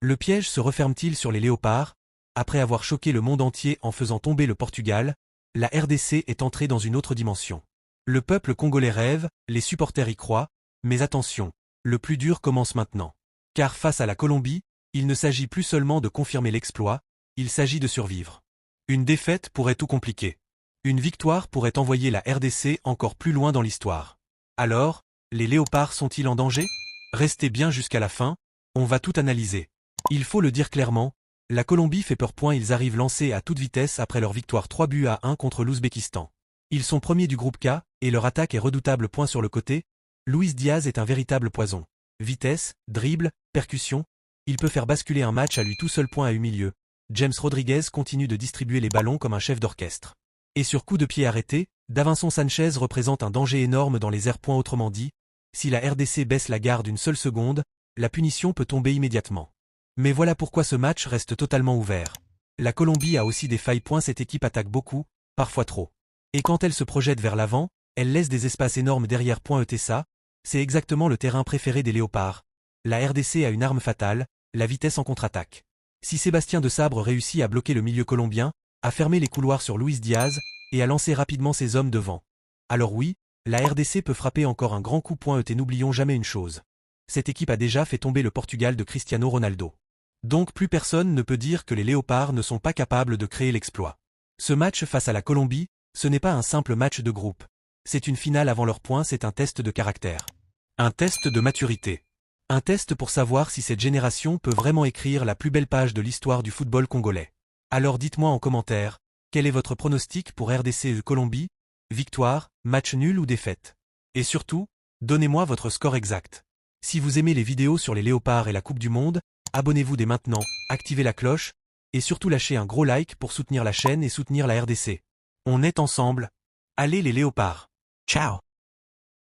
Le piège se referme-t-il sur les léopards? Après avoir choqué le monde entier en faisant tomber le Portugal, la RDC est entrée dans une autre dimension. Le peuple congolais rêve, les supporters y croient, mais attention, le plus dur commence maintenant. Car face à la Colombie, il ne s'agit plus seulement de confirmer l'exploit, il s'agit de survivre. Une défaite pourrait tout compliquer. Une victoire pourrait envoyer la RDC encore plus loin dans l'histoire. Alors, les léopards sont-ils en danger? Restez bien jusqu'à la fin, on va tout analyser. Il faut le dire clairement, la Colombie fait peur. Ils arrivent lancés à toute vitesse après leur victoire 3-1 contre l'Ouzbékistan. Ils sont premiers du groupe K, et leur attaque est redoutable. Sur le côté, Luis Diaz est un véritable poison. Vitesse, dribble, percussion, il peut faire basculer un match à lui tout seul. À milieu, James Rodriguez continue de distribuer les ballons comme un chef d'orchestre. Et sur coup de pied arrêté, Davinson Sanchez représente un danger énorme dans les airs. Autrement dit, si la RDC baisse la garde une seule seconde, la punition peut tomber immédiatement. Mais voilà pourquoi ce match reste totalement ouvert. La Colombie a aussi des failles. Cette équipe attaque beaucoup, parfois trop. Et quand elle se projette vers l'avant, elle laisse des espaces énormes derrière. Ça, c'est exactement le terrain préféré des léopards. La RDC a une arme fatale, la vitesse en contre-attaque. Si Sébastien de Sabre réussit à bloquer le milieu colombien, à fermer les couloirs sur Luis Diaz, et à lancer rapidement ses hommes devant, alors oui, la RDC peut frapper encore un grand coup. N'oublions jamais une chose. Cette équipe a déjà fait tomber le Portugal de Cristiano Ronaldo. Donc plus personne ne peut dire que les léopards ne sont pas capables de créer l'exploit. Ce match face à la Colombie, ce n'est pas un simple match de groupe. C'est une finale avant leur point. C'est un test de caractère. Un test de maturité. Un test pour savoir si cette génération peut vraiment écrire la plus belle page de l'histoire du football congolais. Alors dites-moi en commentaire, quel est votre pronostic pour RDC Colombie? Victoire, match nul ou défaite? Et surtout, donnez-moi votre score exact. Si vous aimez les vidéos sur les léopards et la Coupe du Monde, abonnez-vous dès maintenant, activez la cloche, et surtout lâchez un gros like pour soutenir la chaîne et soutenir la RDC. On est ensemble. Allez les léopards. Ciao.